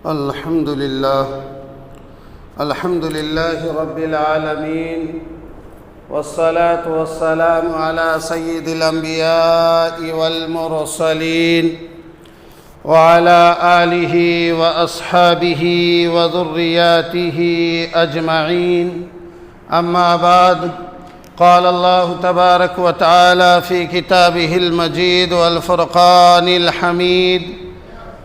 الحمد لله رب العالمين، والصلاة والسلام على سيد الأنبياء والمرسلين وعلى آله وأصحابه وذرياته أجمعين. أما بعد، قال الله تبارك وتعالى في كتابه المجيد والفرقان الحميد: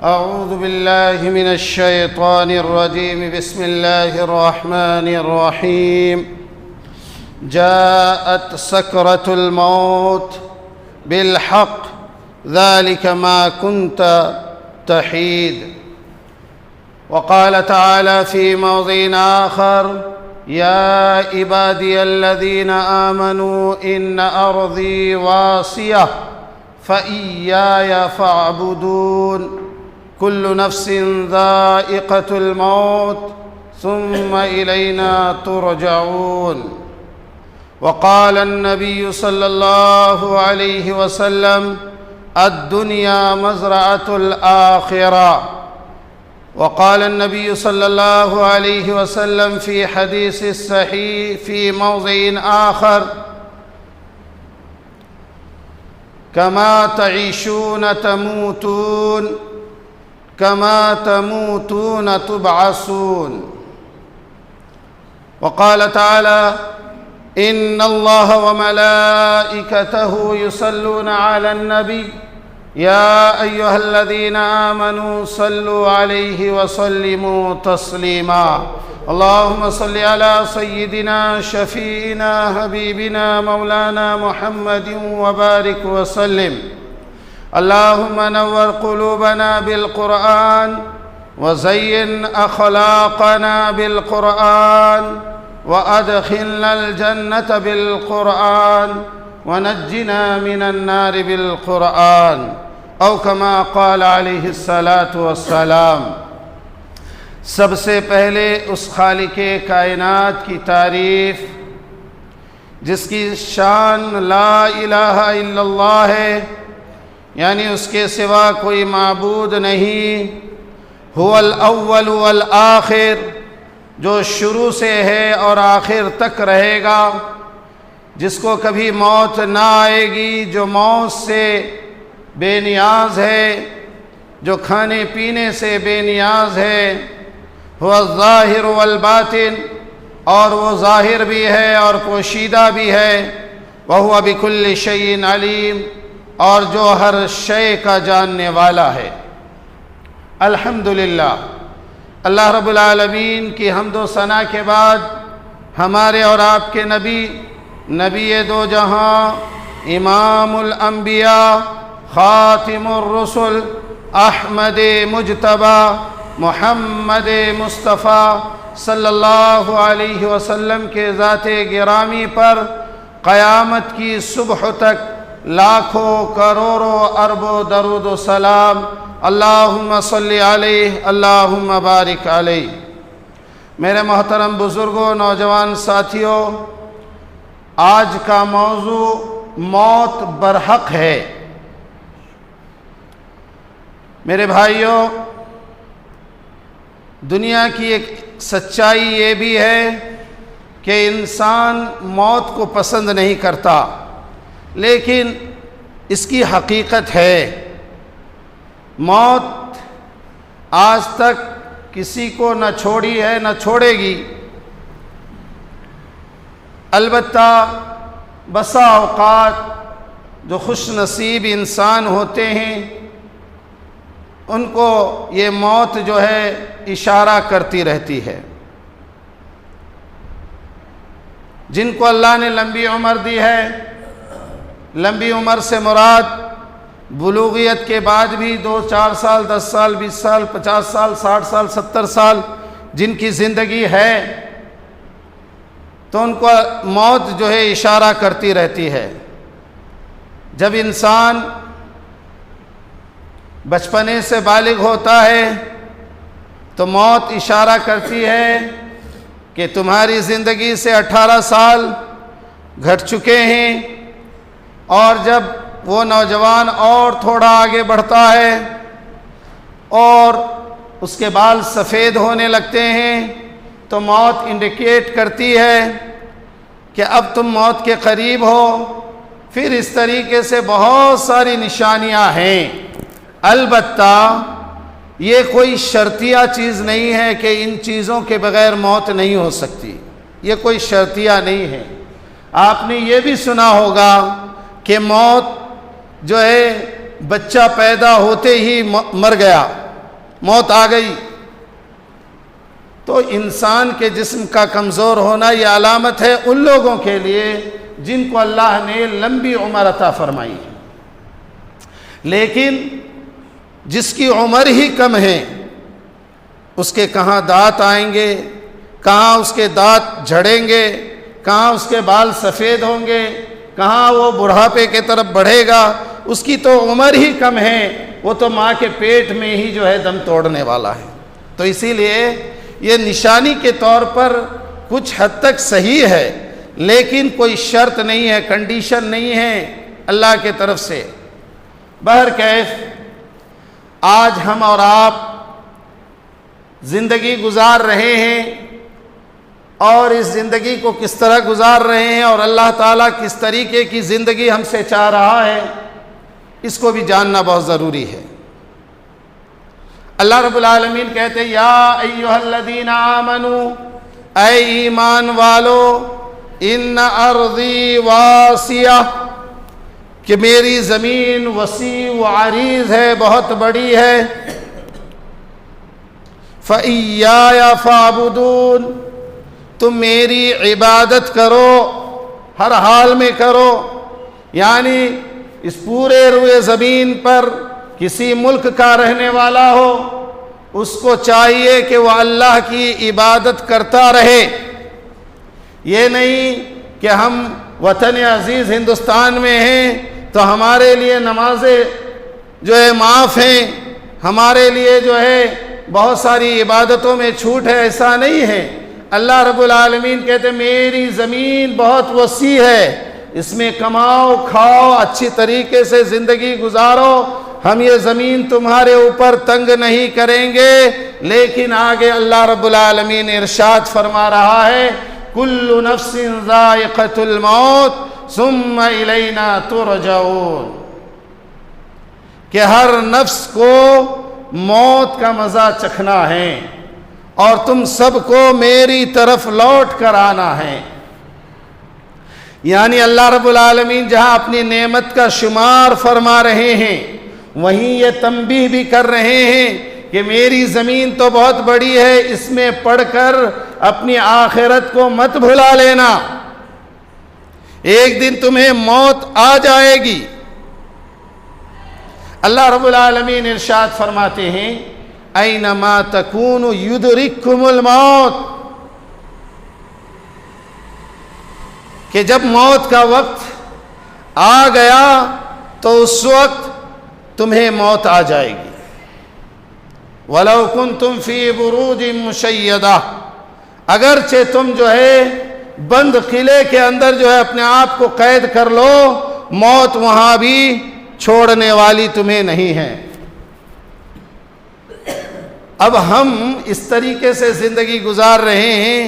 أعوذ بالله من الشيطان الرجيم. بسم الله الرحمن الرحيم. جاءت سكرة الموت بالحق ذلك ما كنت تحيد. وقال تعالى في موضع آخر: يا عبادي الذين آمنوا إن أرضي واسعة فإياي فاعبدون. كل نفس ذائقة الموت ثم إلينا ترجعون. وقال النبي صلى الله عليه وسلم: الدنيا مزرعة الآخرة. وقال النبي صلى الله عليه وسلم في حديث الصحيح في موضع آخر: كما تعيشون تموتون كما تموتون تبعثون. وقال تعالى: إن الله وملائكته يصلون على النبي يا أيها الذين آمنوا صلوا عليه وسلموا تسليما. اللهم صل على سيدنا شفيعنا حبيبنا مولانا محمد وبارك وسلم. اللهم نور قلوبنا بالقرآن، وزين أخلاقنا بالقرآن، وأدخلنا الجنة بالقرآن، ونجنا من النار بالقرآن، او كما قال علیہ الصلاۃ والسلام. سب سے پہلے اس خالق کائنات کی تعریف جس کی شان لا الہ الا اللہ ہے، یعنی اس کے سوا کوئی معبود نہیں. هو الاول والآخر، جو شروع سے ہے اور آخر تک رہے گا، جس کو کبھی موت نہ آئے گی، جو موت سے بے نیاز ہے، جو کھانے پینے سے بے نیاز ہے. هو الظاہر والباطن، اور وہ ظاہر بھی ہے اور پوشیدہ بھی ہے. وهو بكل شيء علیم، اور جو ہر شے کا جاننے والا ہے. الحمدللہ، اللہ رب العالمین کی حمد و ثنا کے بعد ہمارے اور آپ کے نبی دو جہاں، امام الانبیاء، خاتم الرسل، احمد مجتبی، محمد مصطفیٰ صلی اللہ علیہ وسلم کے ذات گرامی پر قیامت کی صبح تک لاکھوں کروڑوں اربوں درود و سلام. اللہم صلی علیہ، اللہم بارک علیہ. میرے محترم بزرگوں، نوجوان ساتھیوں، آج کا موضوع موت برحق ہے. میرے بھائیوں، دنیا کی ایک سچائی یہ بھی ہے کہ انسان موت کو پسند نہیں کرتا، لیکن اس کی حقیقت ہے. موت آج تک کسی کو نہ چھوڑی ہے نہ چھوڑے گی. البتہ بسا اوقات جو خوش نصیب انسان ہوتے ہیں ان کو یہ موت جو ہے اشارہ کرتی رہتی ہے. جن کو اللہ نے لمبی عمر دی ہے، لمبی عمر سے مراد بلوغیت کے بعد بھی 2 4 سال 10 سال 20 سال 50 سال 60 سال 70 سال جن کی زندگی ہے، تو ان کو موت جو ہے اشارہ کرتی رہتی ہے. جب انسان بچپنے سے بالغ ہوتا ہے تو موت اشارہ کرتی ہے کہ تمہاری زندگی سے 18 سال گھٹ چکے ہیں. اور جب وہ نوجوان اور تھوڑا آگے بڑھتا ہے اور اس کے بال سفید ہونے لگتے ہیں تو موت انڈیکیٹ کرتی ہے کہ اب تم موت کے قریب ہو۔ پھر اس طریقے سے بہت ساری نشانیاں ہیں۔ البتہ یہ کوئی شرطیہ چیز نہیں ہے کہ ان چیزوں کے بغیر موت نہیں ہو سکتی، یہ کوئی شرطیہ نہیں ہے۔ آپ نے یہ بھی سنا ہوگا کہ موت جو ہے بچہ پیدا ہوتے ہی مر گیا، موت آ گئی۔ تو انسان کے جسم کا کمزور ہونا یہ علامت ہے ان لوگوں کے لیے جن کو اللہ نے لمبی عمر عطا فرمائی ہے، لیکن جس کی عمر ہی کم ہے اس کے کہاں دانت آئیں گے، کہاں اس کے دانت جھڑیں گے، کہاں اس کے بال سفید ہوں گے، کہاں وہ بڑھاپے کے طرف بڑھے گا، اس کی تو عمر ہی کم ہے، وہ تو ماں کے پیٹ میں ہی جو ہے دم توڑنے والا ہے۔ تو اسی لیے یہ نشانی کے طور پر کچھ حد تک صحیح ہے، لیکن کوئی شرط نہیں ہے، کنڈیشن نہیں ہے اللہ کے طرف سے۔ بہرکیف آج ہم اور آپ زندگی گزار رہے ہیں، اور اس زندگی کو کس طرح گزار رہے ہیں اور اللہ تعالیٰ کس طریقے کی زندگی ہم سے چاہ رہا ہے، اس کو بھی جاننا بہت ضروری ہے۔ اللہ رب العالمین کہتے ہیں یا ایھا الذین آمنوا، اے ایمان والو، ان ارضی واسعہ، کہ میری زمین وسیع و عریض ہے، بہت بڑی ہے، فإیایا فاعبدون، تم میری عبادت کرو، ہر حال میں کرو۔ یعنی اس پورے روئے زمین پر کسی ملک کا رہنے والا ہو، اس کو چاہیے کہ وہ اللہ کی عبادت کرتا رہے۔ یہ نہیں کہ ہم وطن عزیز ہندوستان میں ہیں تو ہمارے لیے نمازیں جو ہے معاف ہیں، ہمارے لیے جو ہے بہت ساری عبادتوں میں چھوٹ ہے، ایسا نہیں ہے۔ اللہ رب العالمین کہتے ہیں میری زمین بہت وسیع ہے، اس میں کماؤ کھاؤ، اچھی طریقے سے زندگی گزارو، ہم یہ زمین تمہارے اوپر تنگ نہیں کریں گے۔ لیکن آگے اللہ رب العالمین ارشاد فرما رہا ہے کل نفس ذائقۃ الموت ثم الینا ترجعون، کہ ہر نفس کو موت کا مزہ چکھنا ہے اور تم سب کو میری طرف لوٹ کر آنا ہے۔ یعنی اللہ رب العالمین جہاں اپنی نعمت کا شمار فرما رہے ہیں، وہیں یہ تنبیہ بھی کر رہے ہیں کہ میری زمین تو بہت بڑی ہے، اس میں پڑھ کر اپنی آخرت کو مت بھلا لینا، ایک دن تمہیں موت آ جائے گی۔ اللہ رب العالمین ارشاد فرماتے ہیں اینما تکونوا یدرککم الموت، کہ جب موت کا وقت آ گیا تو اس وقت تمہیں موت آ جائے گی۔ وَلَوْ كُنْتُمْ فِي بُرُوجٍ مُشَيَّدَةٍ، اگرچہ تم جو ہے بند قلعے کے اندر جو ہے اپنے آپ کو قید کر لو، موت وہاں بھی چھوڑنے والی تمہیں نہیں ہے۔ اب ہم اس طریقے سے زندگی گزار رہے ہیں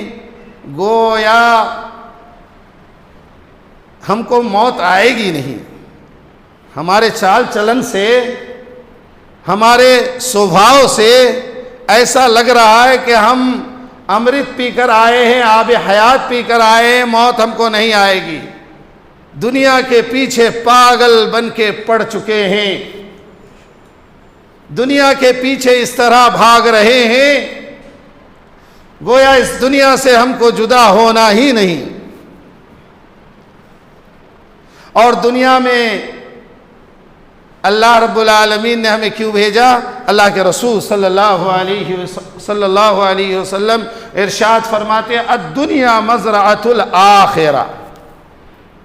گویا ہم کو موت آئے گی نہیں۔ ہمارے چال چلن سے، ہمارے سوبھاؤ سے ایسا لگ رہا ہے کہ ہم امرت پی کر آئے ہیں، آب حیات پی کر آئے ہیں، موت ہم کو نہیں آئے گی۔ دنیا کے پیچھے پاگل بن کے پڑ چکے ہیں، دنیا کے پیچھے اس طرح بھاگ رہے ہیں گویا اس دنیا سے ہم کو جدا ہونا ہی نہیں۔ اور دنیا میں اللہ رب العالمین نے ہمیں کیوں بھیجا؟ اللہ کے رسول صلی اللہ علیہ وسلم ارشاد فرماتے ہیں الدنیا مزرعۃ الآخرہ،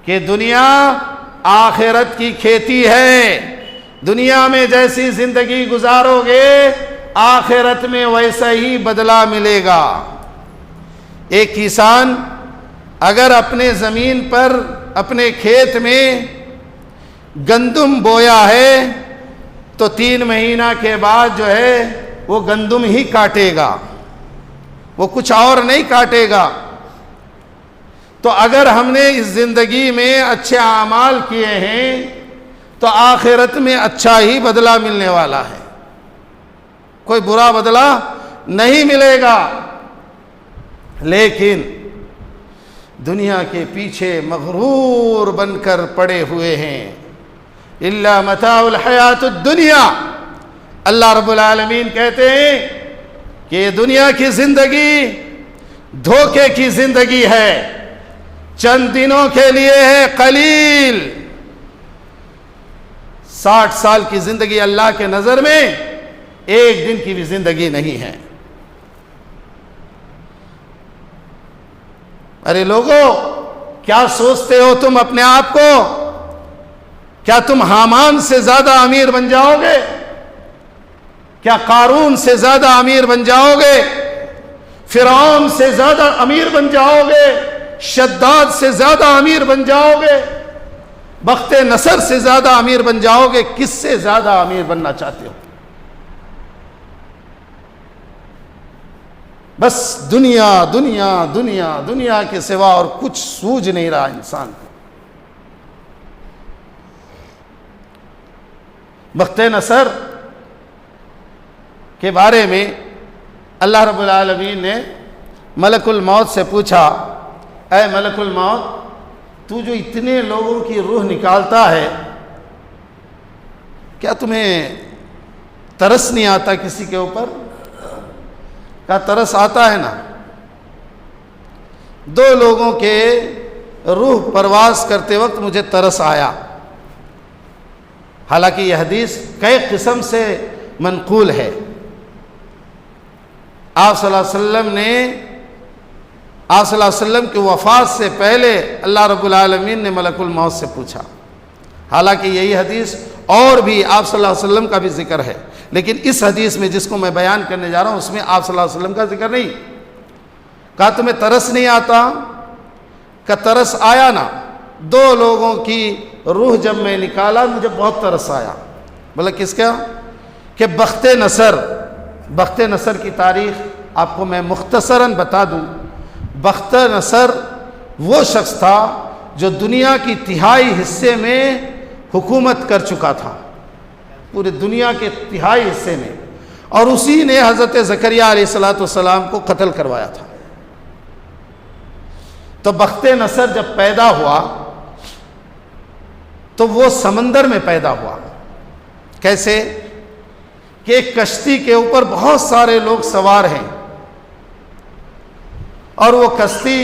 کہ دنیا آخرت کی کھیتی ہے۔ دنیا میں جیسی زندگی گزارو گے آخرت میں ویسا ہی بدلہ ملے گا۔ ایک کسان اگر اپنے زمین پر، اپنے کھیت میں گندم بویا ہے تو 3 مہینہ کے بعد جو ہے وہ گندم ہی کاٹے گا، وہ کچھ اور نہیں کاٹے گا۔ تو اگر ہم نے اس زندگی میں اچھے اعمال کیے ہیں تو آخرت میں اچھا ہی بدلہ ملنے والا ہے، کوئی برا بدلہ نہیں ملے گا۔ لیکن دنیا کے پیچھے مغرور بن کر پڑے ہوئے ہیں۔ الا متاع الحیات الدنیا، اللہ رب العالمین کہتے ہیں کہ یہ دنیا کی زندگی دھوکے کی زندگی ہے، چند دنوں کے لیے ہے، قلیل۔ 60 سال کی زندگی اللہ کے نظر میں ایک دن کی بھی زندگی نہیں ہے۔ ارے لوگو، کیا سوچتے ہو تم اپنے آپ کو؟ کیا تم حامان سے زیادہ امیر بن جاؤ گے؟ کیا قارون سے زیادہ امیر بن جاؤ گے؟ فرعون سے زیادہ امیر بن جاؤ گے؟ شداد سے زیادہ امیر بن جاؤ گے؟ بخت نصر سے زیادہ امیر بن جاؤ گے؟ کس سے زیادہ امیر بننا چاہتے ہو؟ بس دنیا دنیا دنیا دنیا کے سوا اور کچھ سوجھ نہیں رہا انسان کو۔ بخت نصر کے بارے میں اللہ رب العالمین نے ملک الموت سے پوچھا، اے ملک الموت، تو جو اتنے لوگوں کی روح نکالتا ہے، کیا تمہیں ترس نہیں آتا کسی کے اوپر؟ کیا ترس آتا ہے نا؟ 2 لوگوں کے روح پرواز کرتے وقت مجھے ترس آیا۔ حالانکہ یہ حدیث کئی قسم سے منقول ہے۔ آپ صلی اللہ علیہ وسلم نے آپ صلی اللہ علیہ وسلم کی وفات سے پہلے اللہ رب العالمین نے ملک الموت سے پوچھا۔ حالانکہ یہی حدیث اور بھی آپ صلی اللہ علیہ وسلم کا بھی ذکر ہے، لیکن اس حدیث میں جس کو میں بیان کرنے جا رہا ہوں اس میں آپ صلی اللہ علیہ وسلم کا ذکر نہیں۔ کہا تمہیں ترس نہیں آتا؟ کہ ترس آیا نا، 2 لوگوں کی روح جب میں نکالا مجھے بہت ترس آیا۔ بولا کس کا؟ کہ بخت نصر کی تاریخ آپ کو میں مختصراً بتا دوں۔ بخت نصر وہ شخص تھا جو دنیا کی تہائی حصے میں حکومت کر چکا تھا، پورے دنیا کے تہائی حصے میں، اور اسی نے حضرت زکریا علیہ السلام کو قتل کروایا تھا۔ تو بخت نصر جب پیدا ہوا تو وہ سمندر میں پیدا ہوا۔ کیسے؟ کہ ایک کشتی کے اوپر بہت سارے لوگ سوار ہیں، اور وہ کشتی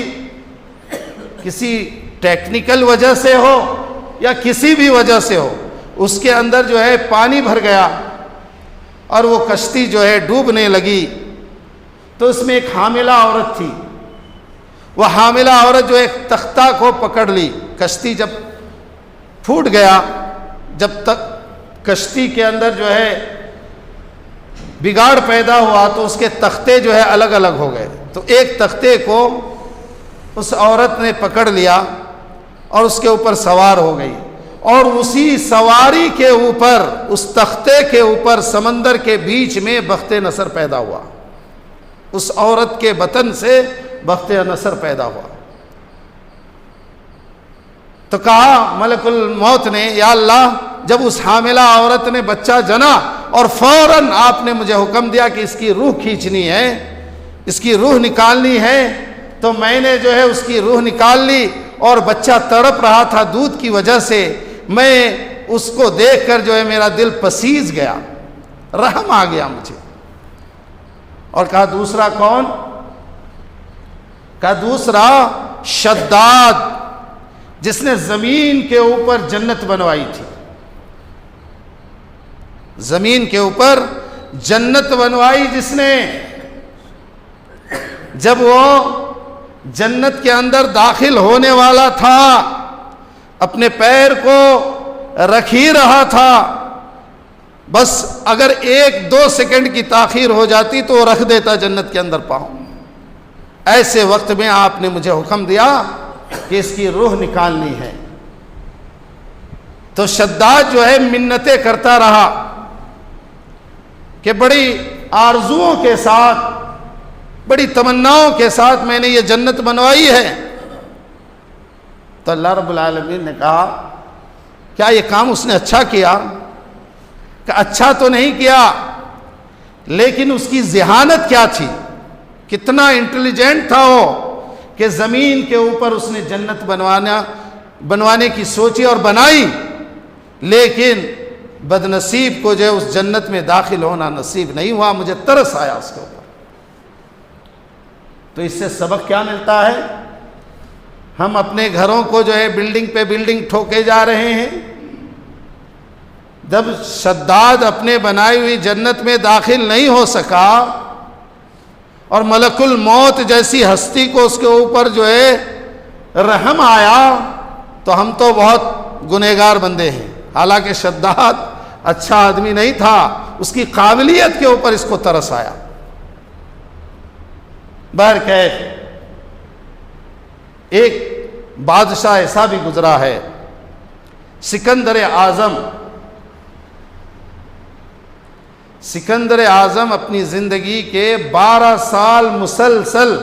کسی ٹیکنیکل وجہ سے ہو یا کسی بھی وجہ سے ہو، اس کے اندر جو ہے پانی بھر گیا اور وہ کشتی جو ہے ڈوبنے لگی۔ تو اس میں ایک حاملہ عورت تھی، وہ حاملہ عورت جو ایک تختہ کو پکڑ لی۔ کشتی جب پھوٹ گیا، جب تک کشتی کے اندر جو ہے بگاڑ پیدا ہوا تو اس کے تختے جو ہے الگ الگ ہو گئے۔ تو ایک تختے کو اس عورت نے پکڑ لیا اور اس کے اوپر سوار ہو گئی، اور اسی سواری کے اوپر، اس تختے کے اوپر سمندر کے بیچ میں بخت نصر پیدا ہوا۔ اس عورت کے بطن سے بخت نصر پیدا ہوا۔ تو کہا ملک الموت نے، یا اللہ، جب اس حاملہ عورت نے بچہ جنا اور فوراً آپ نے مجھے حکم دیا کہ اس کی روح کھینچنی ہے، اس کی روح نکالنی ہے، تو میں نے جو ہے اس کی روح نکال لی، اور بچہ تڑپ رہا تھا دودھ کی وجہ سے۔ میں اس کو دیکھ کر جو ہے میرا دل پسیج گیا، رحم آ گیا مجھے۔ اور کہا دوسرا کون؟ کہا دوسرا شداد، جس نے زمین کے اوپر جنت بنوائی تھی۔ زمین کے اوپر جنت بنوائی جس نے، جب وہ جنت کے اندر داخل ہونے والا تھا، اپنے پیر کو رکھ ہی رہا تھا، بس اگر 1-2 سیکنڈ کی تاخیر ہو جاتی تو وہ رکھ دیتا جنت کے اندر پاؤں۔ ایسے وقت میں آپ نے مجھے حکم دیا کہ اس کی روح نکالنی ہے۔ تو شداد جو ہے منتیں کرتا رہا کہ بڑی آرزوؤں کے ساتھ، بڑی تمناؤں کے ساتھ میں نے یہ جنت بنوائی ہے۔ تو اللہ رب العالمین نے کہا کیا یہ کام اس نے اچھا کیا؟ کہ اچھا تو نہیں کیا، لیکن اس کی ذہانت کیا تھی، کتنا انٹیلیجنٹ تھا وہ کہ زمین کے اوپر اس نے جنت بنوانے کی سوچی اور بنائی، لیکن بدنصیب کو جو ہے اس جنت میں داخل ہونا نصیب نہیں ہوا۔ مجھے ترس آیا اس کے اوپر۔ تو اس سے سبق کیا ملتا ہے؟ ہم اپنے گھروں کو جو ہے بلڈنگ پہ بلڈنگ ٹھوکے جا رہے ہیں، جب شداد اپنے بنائی ہوئی جنت میں داخل نہیں ہو سکا اور ملک الموت جیسی ہستی کو اس کے اوپر جو ہے رحم آیا، تو ہم تو بہت گنہگار بندے ہیں۔ حالانکہ شداد اچھا آدمی نہیں تھا، اس کی قابلیت کے اوپر اس کو ترس آیا۔ بہرکیف ایک بادشاہ ایسا بھی گزرا ہے، سکندر اعظم اپنی زندگی کے 12 سال مسلسل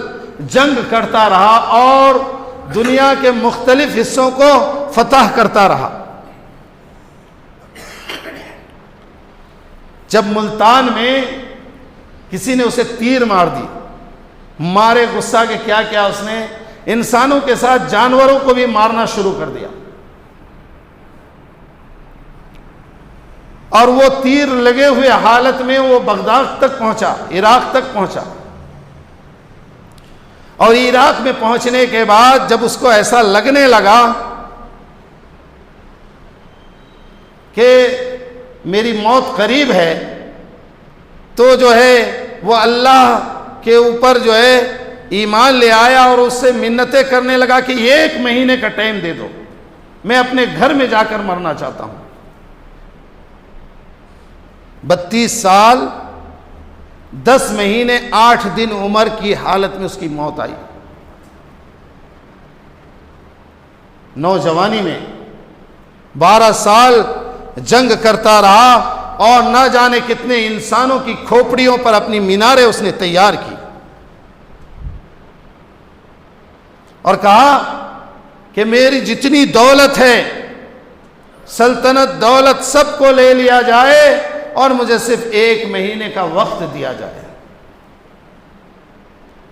جنگ کرتا رہا اور دنیا کے مختلف حصوں کو فتح کرتا رہا۔ جب ملتان میں کسی نے اسے تیر مار دی، مارے غصہ کہ کیا کیا، اس نے انسانوں کے ساتھ جانوروں کو بھی مارنا شروع کر دیا، اور وہ تیر لگے ہوئے حالت میں وہ بغداد تک پہنچا، عراق تک پہنچا، اور عراق میں پہنچنے کے بعد جب اس کو ایسا لگنے لگا کہ میری موت قریب ہے، تو جو ہے وہ اللہ کے اوپر جو ہے ایمان لے آیا اور اس سے منتیں کرنے لگا کہ 1 مہینے کا ٹائم دے دو، میں اپنے گھر میں جا کر مرنا چاہتا ہوں۔ 32 سال 10 مہینے 8 دن عمر کی حالت میں اس کی موت آئی۔ نوجوانی میں 12 سال جنگ کرتا رہا اور نہ جانے کتنے انسانوں کی کھوپڑیوں پر اپنی میناریں اس نے تیار کی، اور کہا کہ میری جتنی دولت ہے، سلطنت دولت سب کو لے لیا جائے اور مجھے صرف 1 مہینے کا وقت دیا جائے۔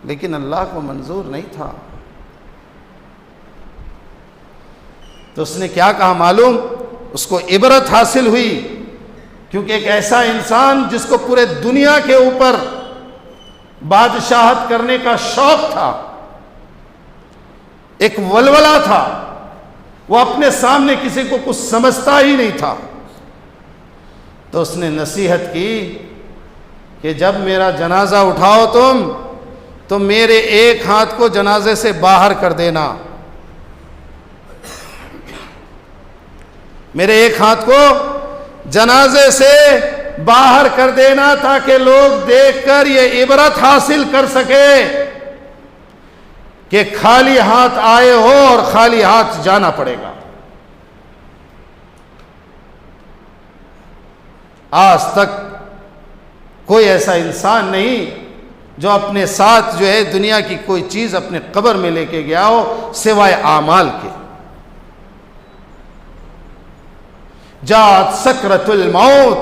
لیکن اللہ کو منظور نہیں تھا، تو اس نے کیا کہا معلوم؟ اس کو عبرت حاصل ہوئی، کیونکہ ایک ایسا انسان جس کو پورے دنیا کے اوپر بادشاہت کرنے کا شوق تھا، ایک ولولہ تھا، وہ اپنے سامنے کسی کو کچھ سمجھتا ہی نہیں تھا، تو اس نے نصیحت کی کہ جب میرا جنازہ اٹھاؤ تم تو میرے ایک ہاتھ کو جنازے سے باہر کر دینا، میرے ایک ہاتھ کو جنازے سے باہر کر دینا، تاکہ لوگ دیکھ کر یہ عبرت حاصل کر سکے کہ خالی ہاتھ آئے ہو اور خالی ہاتھ جانا پڑے گا۔ آج تک کوئی ایسا انسان نہیں جو اپنے ساتھ جو ہے دنیا کی کوئی چیز اپنے قبر میں لے کے گیا ہو سوائے اعمال کے۔ جاءت سکرۃ الموت،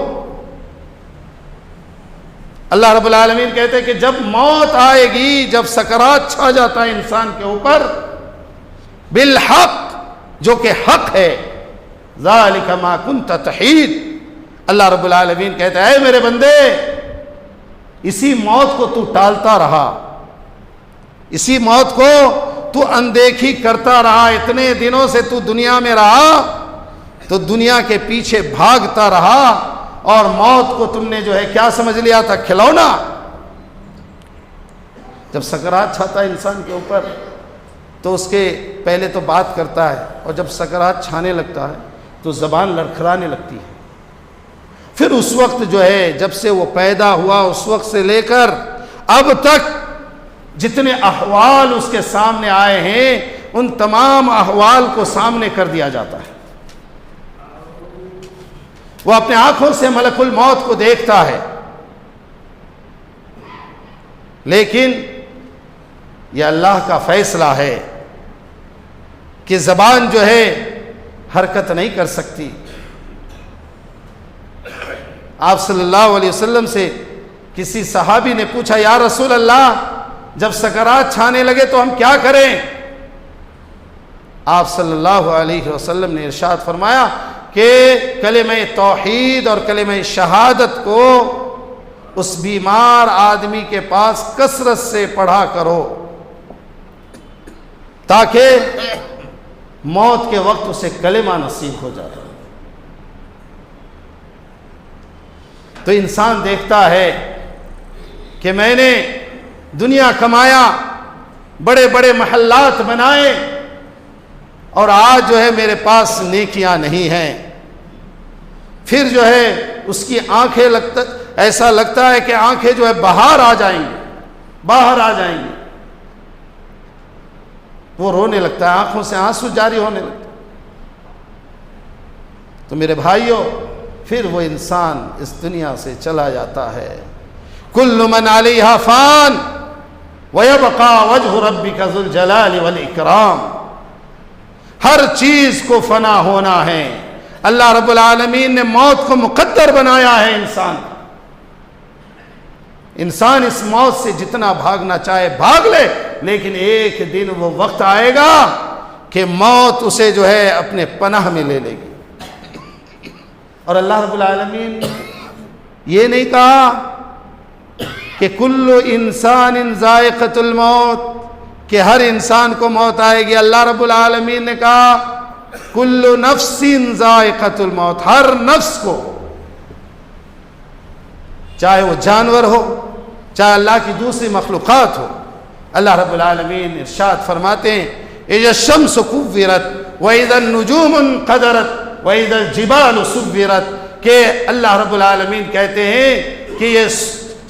اللہ رب العالمین کہتے ہیں کہ جب موت آئے گی، جب سکرات چھا جاتا ہے انسان کے اوپر، بالحق، جو کہ حق ہے، ذالک ما کنت تحید، اللہ رب العالمین کہتا ہے اے میرے بندے، اسی موت کو تو ٹالتا رہا، اسی موت کو تو اندیکھی کرتا رہا، اتنے دنوں سے تو دنیا میں رہا تو دنیا کے پیچھے بھاگتا رہا، اور موت کو تم نے جو ہے کیا سمجھ لیا تھا؟ کھلونا۔ جب سکرات چھاتا ہے انسان کے اوپر تو اس کے پہلے تو بات کرتا ہے، اور جب سکرات چھانے لگتا ہے تو زبان لڑکھڑانے لگتی ہے۔ پھر اس وقت جو ہے جب سے وہ پیدا ہوا اس وقت سے لے کر اب تک جتنے احوال اس کے سامنے آئے ہیں، ان تمام احوال کو سامنے کر دیا جاتا ہے۔ وہ اپنے آنکھوں سے ملک الموت کو دیکھتا ہے، لیکن یہ اللہ کا فیصلہ ہے کہ زبان جو ہے حرکت نہیں کر سکتی. آپ صلی اللہ علیہ وسلم سے کسی صحابی نے پوچھا یا رسول اللہ جب سکرات چھانے لگے تو ہم کیا کریں؟ آپ صلی اللہ علیہ وسلم نے ارشاد فرمایا کہ کلمہ توحید اور کلمہ شہادت کو اس بیمار آدمی کے پاس کثرت سے پڑھا کرو تاکہ موت کے وقت اسے کلمہ نصیب ہو جائے. تو انسان دیکھتا ہے کہ میں نے دنیا کمایا، بڑے بڑے محلات بنائے، اور آج جو ہے میرے پاس نیکیاں نہیں ہیں. پھر جو ہے اس کی آنکھیں ایسا لگتا ہے کہ آنکھیں جو ہے باہر آ جائیں گی، وہ رونے لگتا ہے، آنکھوں سے آنسو جاری ہونے لگتا ہے. تو میرے بھائیوں، پھر وہ انسان اس دنیا سے چلا جاتا ہے. کل من علیہا فان ویبقى وجہ ربک ذو الجلال والاکرام. ہر چیز کو فنا ہونا ہے. اللہ رب العالمین نے موت کو مقدر بنایا ہے. انسان اس موت سے جتنا بھاگنا چاہے بھاگ لے، لیکن ایک دن وہ وقت آئے گا کہ موت اسے جو ہے اپنے پناہ میں لے لے گی. اور اللہ رب العالمین یہ نہیں کہا کہ کل انسان ذائقۃ الموت، کہ ہر انسان کو موت آئے گی. اللہ رب العالمین نے کہا کل نفس ذائقۃ الموت، ہر نفس کو، چاہے وہ جانور ہو چاہے اللہ کی دوسری مخلوقات ہو. اللہ رب العالمین ارشاد فرماتے ہیں اذا الشمس كورت واذا النجوم انقدرت واذا الجبال سورت، کہ اللہ رب العالمین کہتے ہیں کہ یہ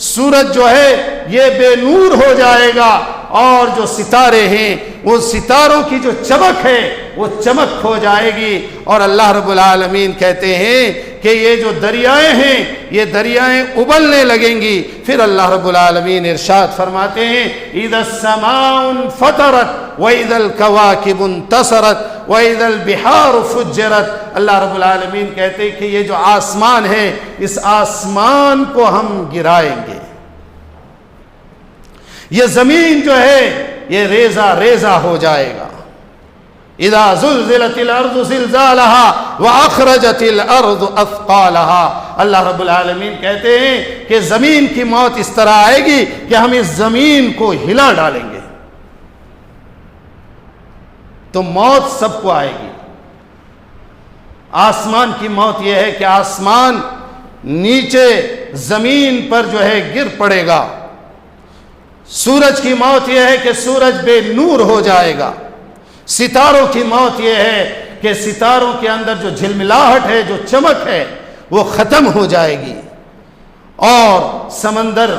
سورج جو ہے یہ بے نور ہو جائے گا، اور جو ستارے ہیں وہ ستاروں کی جو چمک ہے وہ چمک ہو جائے گی. اور اللہ رب العالمین کہتے ہیں کہ یہ جو دریائیں ہیں یہ دریائیں ابلنے لگیں گی. پھر اللہ رب العالمین ارشاد فرماتے ہیں اذا السماء انفطرت واذا الكواكب انتصرت واذا البحار فجرت. اللہ رب العالمین کہتے ہیں کہ یہ جو آسمان ہے اس آسمان کو ہم گرائیں گے. یہ زمین جو ہے یہ ریزہ ریزہ ہو جائے گا. اذا زلزلت الارض زلزالها واخرجت الارض اثقالها. اللہ رب العالمین کہتے ہیں کہ زمین کی موت اس طرح آئے گی کہ ہم اس زمین کو ہلا ڈالیں گے. تو موت سب کو آئے گی. آسمان کی موت یہ ہے کہ آسمان نیچے زمین پر جو ہے گر پڑے گا. سورج کی موت یہ ہے کہ سورج بے نور ہو جائے گا. ستاروں کی موت یہ ہے کہ ستاروں کے اندر جو جھلملاہٹ ہے، جو چمک ہے، وہ ختم ہو جائے گی. اور سمندر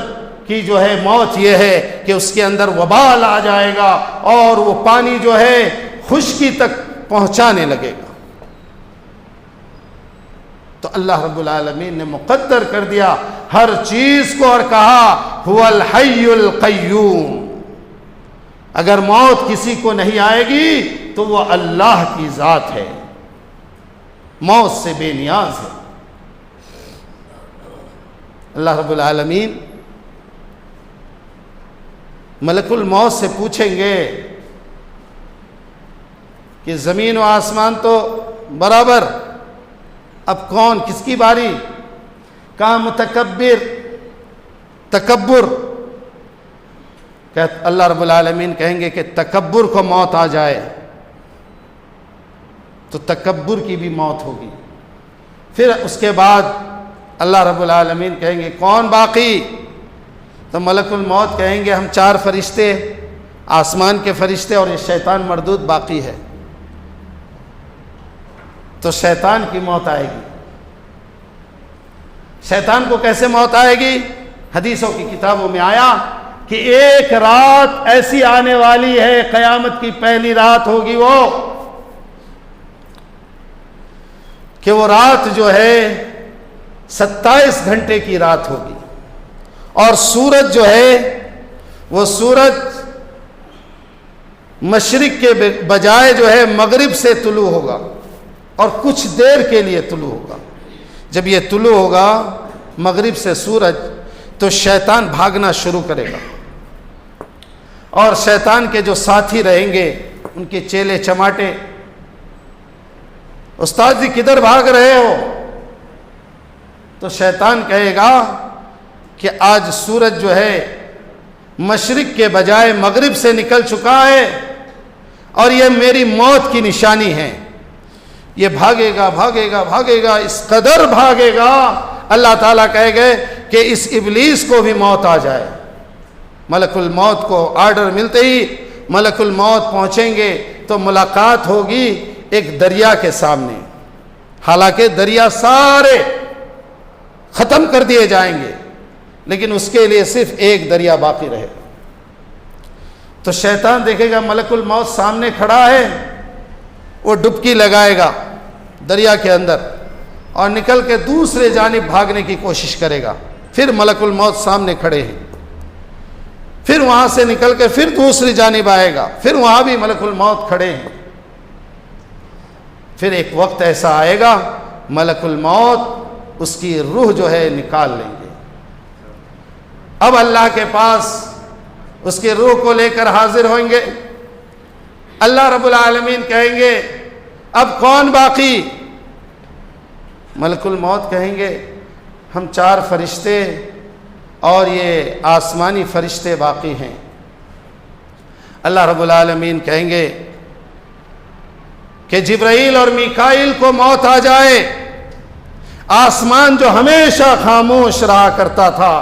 کی جو ہے موت یہ ہے کہ اس کے اندر وبال آ جائے گا اور وہ پانی جو ہے خشکی تک پہنچانے لگے گا. تو اللہ رب العالمین نے مقدر کر دیا ہر چیز کو اور کہا هو الحی القیوم. اگر موت کسی کو نہیں آئے گی تو وہ اللہ کی ذات ہے، موت سے بے نیاز ہے. اللہ رب العالمین ملک الموت سے پوچھیں گے کہ زمین و آسمان تو برابر، اب کون کس کی باری؟ کہاں متکبر، تکبر. کہ اللہ رب العالمین کہیں گے کہ تکبر کو موت آ جائے تو تکبر کی بھی موت ہوگی. پھر اس کے بعد اللہ رب العالمین کہیں گے کون باقی؟ تو ملک الموت کہیں گے ہم 4 فرشتے، آسمان کے فرشتے اور یہ شیطان مردود باقی ہے. تو شیطان کی موت آئے گی. شیطان کو کیسے موت آئے گی؟ حدیثوں کی کتابوں میں آیا کہ ایک رات ایسی آنے والی ہے، قیامت کی پہلی رات ہوگی وہ، کہ وہ رات جو ہے 27 گھنٹے کی رات ہوگی، اور سورج جو ہے وہ سورج مشرق کے بجائے جو ہے مغرب سے طلوع ہوگا اور کچھ دیر کے لیے طلوع ہوگا. جب یہ طلوع ہوگا مغرب سے سورج تو شیطان بھاگنا شروع کرے گا، اور شیطان کے جو ساتھی رہیں گے ان کے چیلے چماٹے، استاد جی کدھر بھاگ رہے ہو؟ تو شیطان کہے گا کہ آج سورج جو ہے مشرق کے بجائے مغرب سے نکل چکا ہے اور یہ میری موت کی نشانی ہے. یہ بھاگے گا بھاگے گا بھاگے گا، اس قدر بھاگے گا اللہ تعالیٰ کہے گے کہ اس ابلیس کو بھی موت آ جائے. ملک الموت کو آرڈر ملتے ہی ملک الموت پہنچیں گے تو ملاقات ہوگی ایک دریا کے سامنے. حالانکہ دریا سارے ختم کر دیے جائیں گے لیکن اس کے لیے صرف ایک دریا باقی رہے. تو شیطان دیکھے گا ملک الموت سامنے کھڑا ہے، وہ ڈبکی لگائے گا دریا کے اندر اور نکل کے دوسرے جانب بھاگنے کی کوشش کرے گا. پھر ملک الموت سامنے کھڑے ہیں، پھر وہاں سے نکل کے پھر دوسری جانب آئے گا، پھر وہاں بھی ملک الموت کھڑے ہیں. پھر ایک وقت ایسا آئے گا ملک الموت اس کی روح جو ہے نکال لیں گے. اب اللہ کے پاس اس کی روح کو لے کر حاضر ہوئیں گے. اللہ رب العالمین کہیں گے اب کون باقی؟ ملک الموت کہیں گے ہم 4 فرشتے اور یہ آسمانی فرشتے باقی ہیں. اللہ رب العالمین کہیں گے کہ جبرائیل اور میکائیل کو موت آ جائے. آسمان جو ہمیشہ خاموش رہا کرتا تھا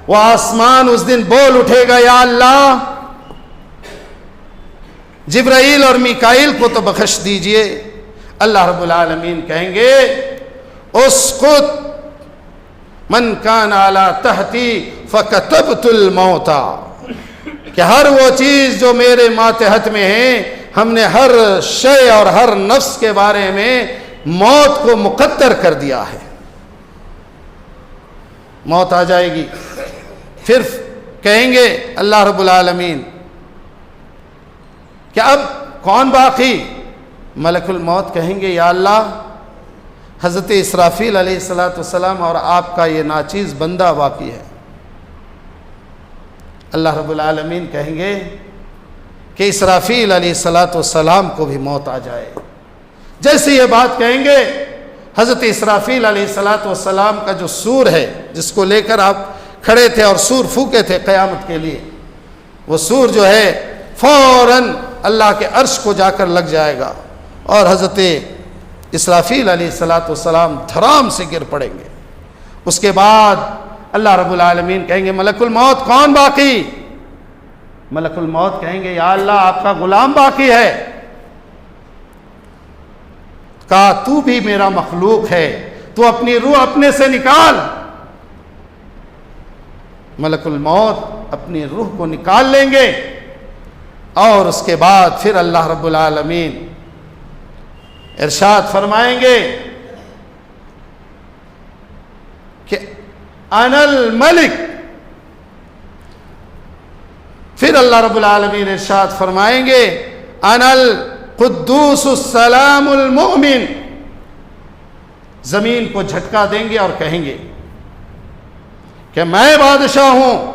وہ آسمان اس دن بول اٹھے گا یا اللہ جبرائیل اور میکائیل کو تو بخش دیجئے. اللہ رب العالمین کہیں گے اسکت من کان علی تحتی فکتبت الموت، کہ ہر وہ چیز جو میرے ماتحت میں ہے ہم نے ہر شے اور ہر نفس کے بارے میں موت کو مقدر کر دیا ہے. موت آ جائے گی. پھر کہیں گے اللہ رب العالمین کہ اب کون باقی؟ ملک الموت کہیں گے یا اللہ حضرت اسرافیل علیہ السلام اور آپ کا یہ ناچیز بندہ باقی ہے. اللہ رب العالمین کہیں گے کہ اسرافیل علیہ السلام کو بھی موت آ جائے. جیسے یہ بات کہیں گے حضرت اسرافیل علیہ السلام کا جو سور ہے جس کو لے کر آپ کھڑے تھے اور سور پھونکے تھے قیامت کے لیے، وہ سور جو ہے فوراً اللہ کے عرش کو جا کر لگ جائے گا اور حضرت اسرافیل علیہ السلام دھرام سے گر پڑیں گے. اس کے بعد اللہ رب العالمین کہیں گے ملک الموت کون باقی؟ ملک الموت کہیں گے یا اللہ آپ کا غلام باقی ہے. کہا تو بھی میرا مخلوق ہے، تو اپنی روح اپنے سے نکال. ملک الموت اپنی روح کو نکال لیں گے اور اس کے بعد پھر اللہ رب العالمین ارشاد فرمائیں گے کہ انا الملک. پھر اللہ رب العالمین ارشاد فرمائیں گے انا القدوس السلام المؤمن. زمین کو جھٹکا دیں گے اور کہیں گے کہ میں بادشاہ ہوں،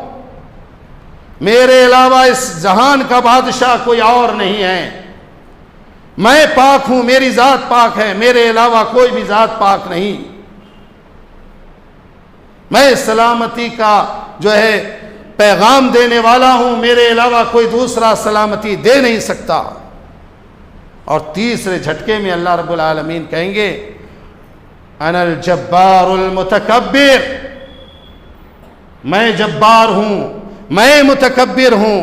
میرے علاوہ اس جہان کا بادشاہ کوئی اور نہیں ہے. میں پاک ہوں، میری ذات پاک ہے، میرے علاوہ کوئی بھی ذات پاک نہیں. میں سلامتی کا جو ہے پیغام دینے والا ہوں، میرے علاوہ کوئی دوسرا سلامتی دے نہیں سکتا. اور تیسرے جھٹکے میں اللہ رب العالمین کہیں گے انا الجبار المتکبر. میں جبار ہوں، میں متکبر ہوں.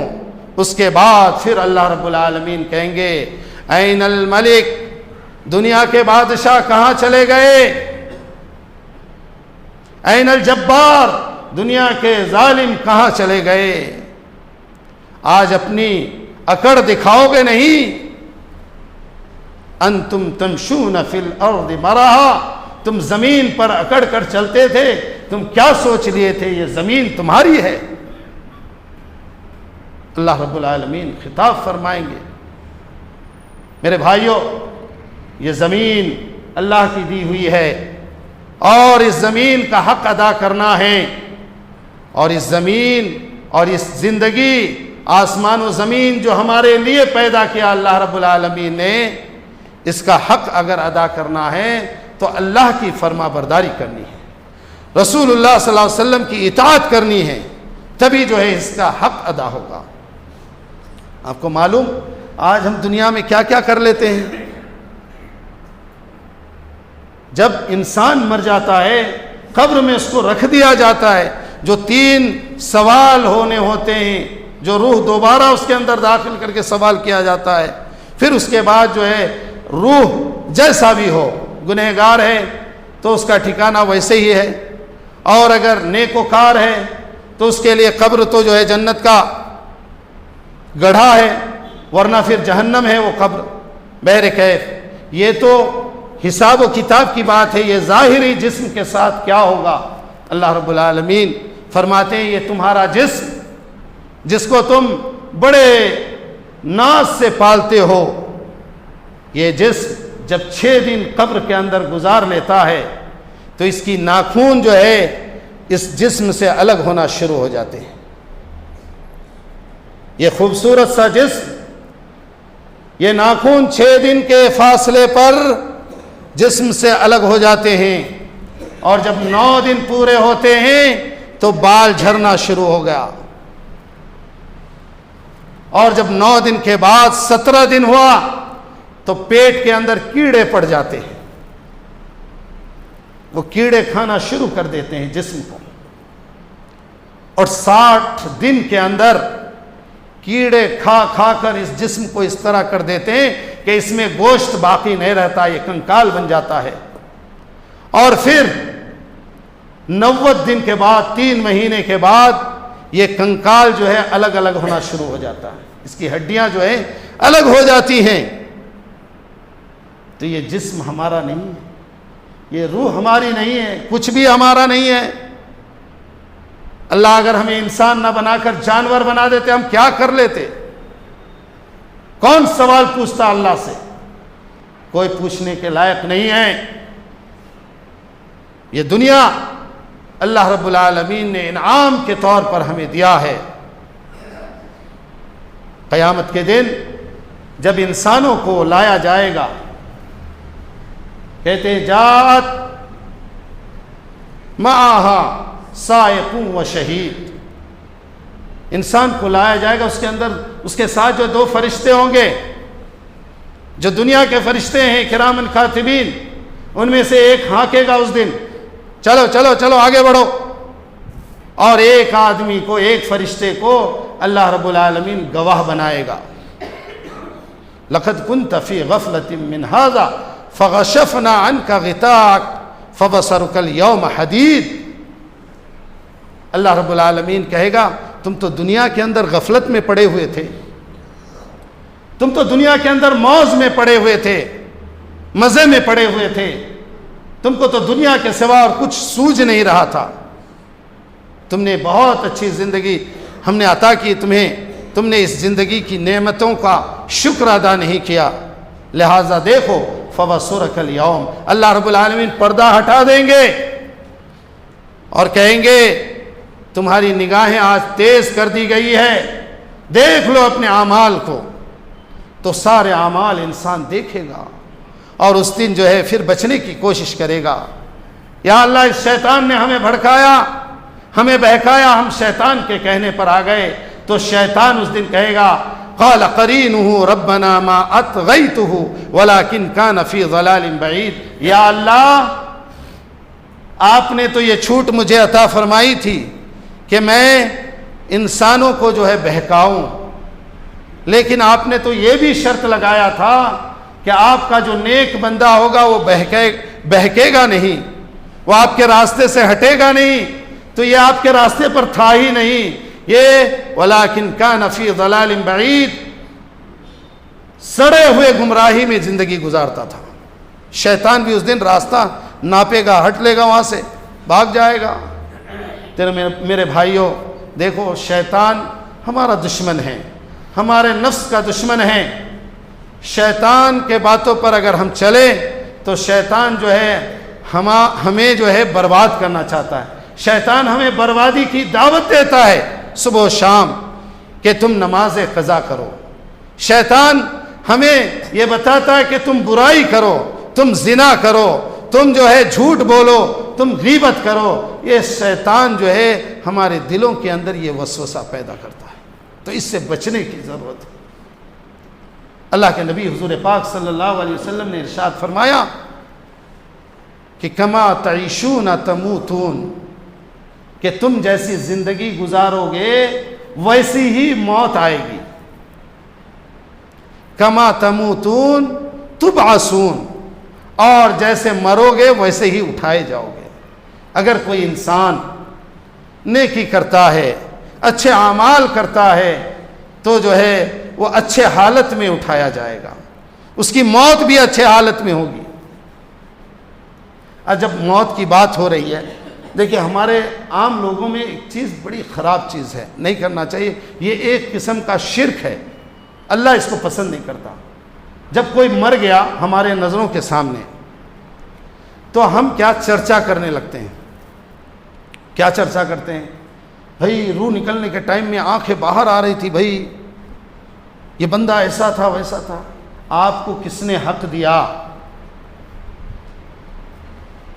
اس کے بعد پھر اللہ رب العالمین کہیں گے این الملک. دنیا کے بادشاہ کہاں چلے گئے؟ این الجبار. دنیا کے ظالم کہاں چلے گئے؟ آج اپنی اکڑ دکھاؤ گے نہیں؟ انتم تمشون فی الارض مرحا. تم زمین پر اکڑ کر چلتے تھے، تم کیا سوچ لیے تھے یہ زمین تمہاری ہے؟ اللہ رب العالمین خطاب فرمائیں گے، میرے بھائیوں یہ زمین اللہ کی دی ہوئی ہے اور اس زمین کا حق ادا کرنا ہے، اور اس زمین اور اس زندگی آسمان و زمین جو ہمارے لیے پیدا کیا اللہ رب العالمین نے، اس کا حق اگر ادا کرنا ہے تو اللہ کی فرما برداری کرنی ہے، رسول اللہ صلی اللہ علیہ وسلم کی اطاعت کرنی ہے، تبھی جو ہے اس کا حق ادا ہوگا۔ آپ کو معلوم آج ہم دنیا میں کیا کیا کر لیتے ہیں؟ جب انسان مر جاتا ہے قبر میں اس کو رکھ دیا جاتا ہے، جو 3 سوال ہونے ہوتے ہیں، جو روح دوبارہ اس کے اندر داخل کر کے سوال کیا جاتا ہے، پھر اس کے بعد جو ہے روح جیسا بھی ہو، گنہگار ہے تو اس کا ٹھکانہ ویسے ہی ہے، اور اگر نیکوکار ہے تو اس کے لیے قبر تو جو ہے جنت کا گڑھا ہے، ورنہ پھر جہنم ہے وہ قبر۔ بہرکیف یہ تو حساب و کتاب کی بات ہے، یہ ظاہری جسم کے ساتھ کیا ہوگا؟ اللہ رب العالمین فرماتے ہیں یہ تمہارا جسم جس کو تم بڑے ناز سے پالتے ہو، یہ جسم جب 6 دن قبر کے اندر گزار لیتا ہے تو اس کی ناخون جو ہے اس جسم سے الگ ہونا شروع ہو جاتے ہیں۔ یہ خوبصورت سا جسم، یہ ناخون 6 دن کے فاصلے پر جسم سے الگ ہو جاتے ہیں، اور جب 9 دن پورے ہوتے ہیں تو بال جھڑنا شروع ہو گیا، اور جب 9 دن کے بعد 17 دن ہوا تو پیٹ کے اندر کیڑے پڑ جاتے ہیں، وہ کیڑے کھانا شروع کر دیتے ہیں جسم کو، اور 60 دن کے اندر کیڑے کھا کھا کر اس جسم کو اس طرح کر دیتے ہیں کہ اس میں گوشت باقی نہیں رہتا، یہ کنکال بن جاتا ہے، اور پھر 90 دن کے بعد 3 مہینے کے بعد یہ کنکال جو ہے الگ الگ ہونا شروع ہو جاتا ہے، اس کی ہڈیاں جو ہیں الگ ہو جاتی ہیں۔ تو یہ جسم ہمارا نہیں ہے، یہ روح ہماری نہیں ہے، کچھ بھی ہمارا نہیں ہے۔ اللہ اگر ہمیں انسان نہ بنا کر جانور بنا دیتے ہم کیا کر لیتے؟ کون سوال پوچھتا اللہ سے؟ کوئی پوچھنے کے لائق نہیں ہے۔ یہ دنیا اللہ رب العالمین نے انعام کے طور پر ہمیں دیا ہے۔ قیامت کے دن جب انسانوں کو لایا جائے گا، کہتے ہیں جات معہا سائق و شہید، انسان کو لایا جائے گا، اس کے اندر اس کے ساتھ جو 2 فرشتے ہوں گے، جو دنیا کے فرشتے ہیں کرامن کاتبین، ان میں سے ایک ہانکے گا اس دن، چلو چلو چلو آگے بڑھو، اور ایک آدمی کو، ایک فرشتے کو اللہ رب العالمین گواہ بنائے گا۔ لقد كنت في غفلة من هذا فغشفنا عنك غطاءك فبصرك اليوم حديد۔ اللہ رب العالمین کہے گا تم تو دنیا کے اندر غفلت میں پڑے ہوئے تھے، تم تو دنیا کے اندر موج میں پڑے ہوئے تھے، مزے میں پڑے ہوئے تھے، تم کو تو دنیا کے سوا اور کچھ سوجھ نہیں رہا تھا، تم نے بہت اچھی زندگی ہم نے عطا کی تمہیں، تم نے اس زندگی کی نعمتوں کا شکر ادا نہیں کیا، لہٰذا دیکھو فبصرک اليوم، اللہ رب العالمین پردہ ہٹا دیں گے اور کہیں گے تمہاری نگاہیں آج تیز کر دی گئی ہے، دیکھ لو اپنے اعمال کو۔ تو سارے اعمال انسان دیکھے گا اور اس دن جو ہے پھر بچنے کی کوشش کرے گا، یا اللہ اس شیطان نے ہمیں بھڑکایا، ہمیں بہکایا، ہم شیطان کے کہنے پر آ گئے، تو شیطان اس دن کہے گا قال قرینہ ربنا ما اطغیتہ ولکن کان فی ضلال بعید، یا اللہ آپ نے تو یہ چھوٹ مجھے عطا فرمائی تھی کہ میں انسانوں کو جو ہے بہکاؤں، لیکن آپ نے تو یہ بھی شرط لگایا تھا کہ آپ کا جو نیک بندہ ہوگا وہ بہکے گا نہیں، وہ آپ کے راستے سے ہٹے گا نہیں، تو یہ آپ کے راستے پر تھا ہی نہیں، یہ ولیکن کان فی ضلال بعید، سڑے ہوئے گمراہی میں زندگی گزارتا تھا۔ شیطان بھی اس دن راستہ ناپے گا، ہٹ لے گا، وہاں سے بھاگ جائے گا۔ میرے بھائیوں دیکھو، شیطان ہمارا دشمن ہے، ہمارے نفس کا دشمن ہے۔ شیطان کے باتوں پر اگر ہم چلیں تو شیطان جو ہے ہمیں جو ہے برباد کرنا چاہتا ہے۔ شیطان ہمیں بربادی کی دعوت دیتا ہے صبح و شام کہ تم نماز قضا کرو۔ شیطان ہمیں یہ بتاتا ہے کہ تم برائی کرو، تم زنا کرو، تم جو ہے جھوٹ بولو، تم غیبت کرو۔ یہ شیطان جو ہے ہمارے دلوں کے اندر یہ وسوسہ پیدا کرتا ہے، تو اس سے بچنے کی ضرورت ہے۔ اللہ کے نبی حضور پاک صلی اللہ علیہ وسلم نے ارشاد فرمایا کہ کما تعیشون تموتون، کہ تم جیسی زندگی گزارو گے ویسی ہی موت آئے گی۔ کما تموتون تبعثون، اور جیسے مرو گے ویسے ہی اٹھائے جاؤ گے۔ اگر کوئی انسان نیکی کرتا ہے، اچھے اعمال کرتا ہے، تو جو ہے وہ اچھے حالت میں اٹھایا جائے گا، اس کی موت بھی اچھے حالت میں ہوگی۔ اور جب موت کی بات ہو رہی ہے، دیکھیں ہمارے عام لوگوں میں ایک چیز بڑی خراب چیز ہے، نہیں کرنا چاہیے، یہ ایک قسم کا شرک ہے، اللہ اس کو پسند نہیں کرتا۔ جب کوئی مر گیا ہمارے نظروں کے سامنے تو ہم کیا چرچا کرنے لگتے ہیں؟ کیا چرچا کرتے ہیں؟ بھائی روح نکلنے کے ٹائم میں آنکھیں باہر آ رہی تھی، بھائی یہ بندہ ایسا تھا ویسا تھا۔ آپ کو کس نے حق دیا؟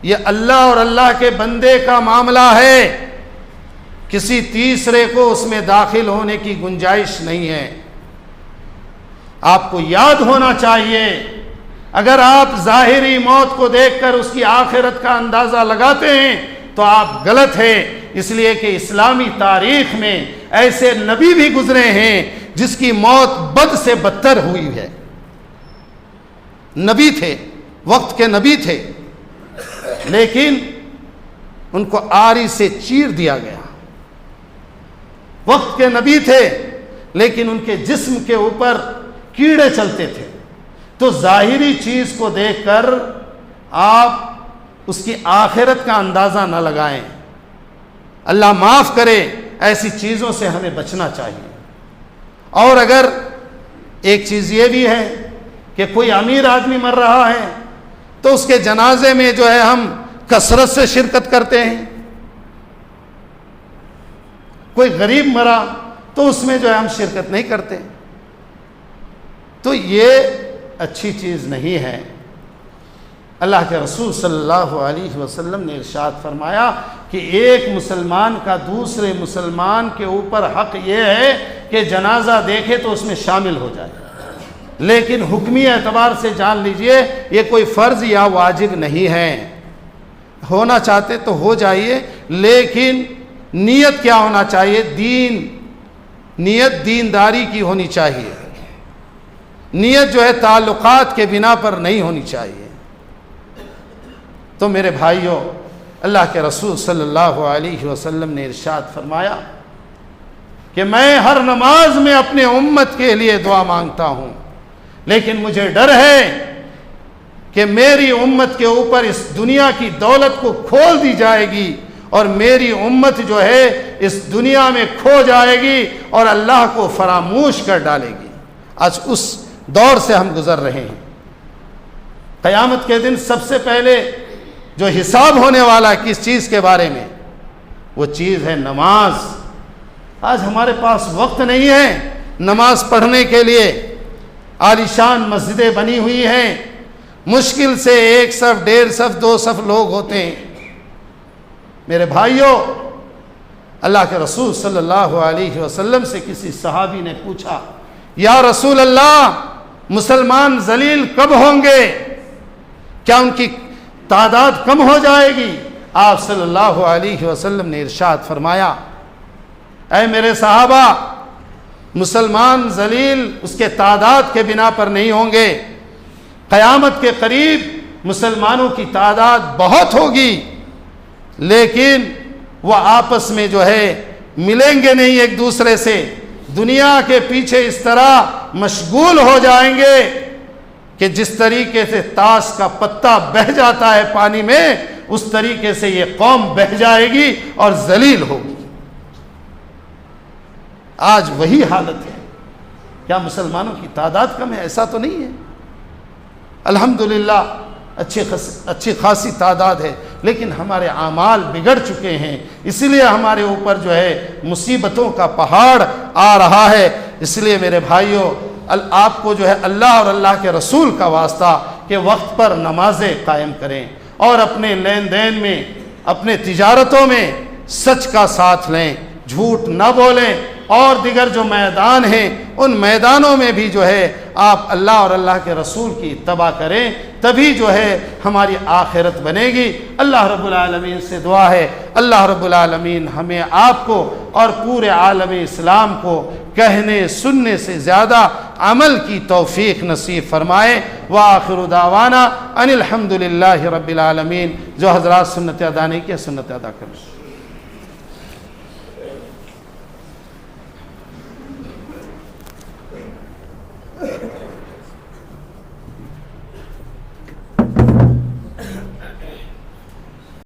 یہ اللہ اور اللہ کے بندے کا معاملہ ہے، کسی تیسرے کو اس میں داخل ہونے کی گنجائش نہیں ہے۔ آپ کو یاد ہونا چاہیے، اگر آپ ظاہری موت کو دیکھ کر اس کی آخرت کا اندازہ لگاتے ہیں تو آپ غلط ہیں، اس لیے کہ اسلامی تاریخ میں ایسے نبی بھی گزرے ہیں جس کی موت بد سے بدتر ہوئی ہے۔ نبی تھے، وقت کے نبی تھے، لیکن ان کو آری سے چیر دیا گیا۔ وقت کے نبی تھے لیکن ان کے جسم کے اوپر کیڑے چلتے تھے۔ تو ظاہری چیز کو دیکھ کر آپ اس کی آخرت کا اندازہ نہ لگائیں۔ اللہ معاف کرے، ایسی چیزوں سے ہمیں بچنا چاہیے۔ اور اگر ایک چیز یہ بھی ہے کہ کوئی امیر آدمی مر رہا ہے تو اس کے جنازے میں جو ہے ہم کثرت سے شرکت کرتے ہیں۔ کوئی غریب مرا تو اس میں جو ہے ہم شرکت نہیں کرتے، تو یہ اچھی چیز نہیں ہے۔ اللہ کے رسول صلی اللہ علیہ وسلم نے ارشاد فرمایا کہ ایک مسلمان کا دوسرے مسلمان کے اوپر حق یہ ہے کہ جنازہ دیکھے تو اس میں شامل ہو جائے، لیکن حکمی اعتبار سے جان لیجئے یہ کوئی فرض یا واجب نہیں ہے۔ ہونا چاہتے تو ہو جائیے، لیکن نیت کیا ہونا چاہیے؟ نیت دینداری کی ہونی چاہیے، نیت جو ہے تعلقات کے بنا پر نہیں ہونی چاہیے۔ تو میرے بھائیوں، اللہ کے رسول صلی اللہ علیہ وسلم نے ارشاد فرمایا کہ میں ہر نماز میں اپنے امت کے لیے دعا مانگتا ہوں، لیکن مجھے ڈر ہے کہ میری امت کے اوپر اس دنیا کی دولت کو کھول دی جائے گی اور میری امت جو ہے اس دنیا میں کھو جائے گی اور اللہ کو فراموش کر ڈالے گی۔ آج اس دور سے ہم گزر رہے ہیں۔ قیامت کے دن سب سے پہلے جو حساب ہونے والا کس چیز کے بارے میں، وہ چیز ہے نماز۔ آج ہمارے پاس وقت نہیں ہے نماز پڑھنے کے لیے، عالیشان مسجدیں بنی ہوئی ہیں، مشکل سے 1 صف 1.5 صف 2 صف لوگ ہوتے ہیں۔ میرے بھائیوں، اللہ کے رسول صلی اللہ علیہ وسلم سے کسی صحابی نے پوچھا، یا رسول اللہ، مسلمان ذلیل کب ہوں گے؟ کیا ان کی تعداد کم ہو جائے گی؟ آپ صلی اللہ علیہ وسلم نے ارشاد فرمایا، اے میرے صحابہ، مسلمان ذلیل اس کے تعداد کے بنا پر نہیں ہوں گے۔ قیامت کے قریب مسلمانوں کی تعداد بہت ہوگی، لیکن وہ آپس میں جو ہے ملیں گے نہیں ایک دوسرے سے، دنیا کے پیچھے اس طرح مشغول ہو جائیں گے کہ جس طریقے سے تاش کا پتا بہہ جاتا ہے پانی میں، اس طریقے سے یہ قوم بہہ جائے گی اور ذلیل ہوگی۔ آج وہی حالت ہے۔ کیا مسلمانوں کی تعداد کم ہے؟ ایسا تو نہیں ہے، الحمدللہ اچھی خاصی تعداد ہے، لیکن ہمارے اعمال بگڑ چکے ہیں، اسی لیے ہمارے اوپر جو ہے مصیبتوں کا پہاڑ آ رہا ہے۔ اس لیے میرے بھائیوں، آپ کو جو ہے اللہ اور اللہ کے رسول کا واسطہ کہ وقت پر نمازیں قائم کریں، اور اپنے لین دین میں، اپنے تجارتوں میں سچ کا ساتھ لیں، جھوٹ نہ بولیں، اور دیگر جو میدان ہیں ان میدانوں میں بھی جو ہے آپ اللہ اور اللہ کے رسول کی اتباع کریں، تبھی جو ہے ہماری آخرت بنے گی۔ اللہ رب العالمین سے دعا ہے، اللہ رب العالمین ہمیں آپ کو اور پورے عالم اسلام کو کہنے سننے سے زیادہ عمل کی توفیق نصیب فرمائے۔ وآخر دعوانا ان الحمدللہ رب العالمین۔ جو حضرات سنت ادا نہیں کیا، سنت ادا کریں۔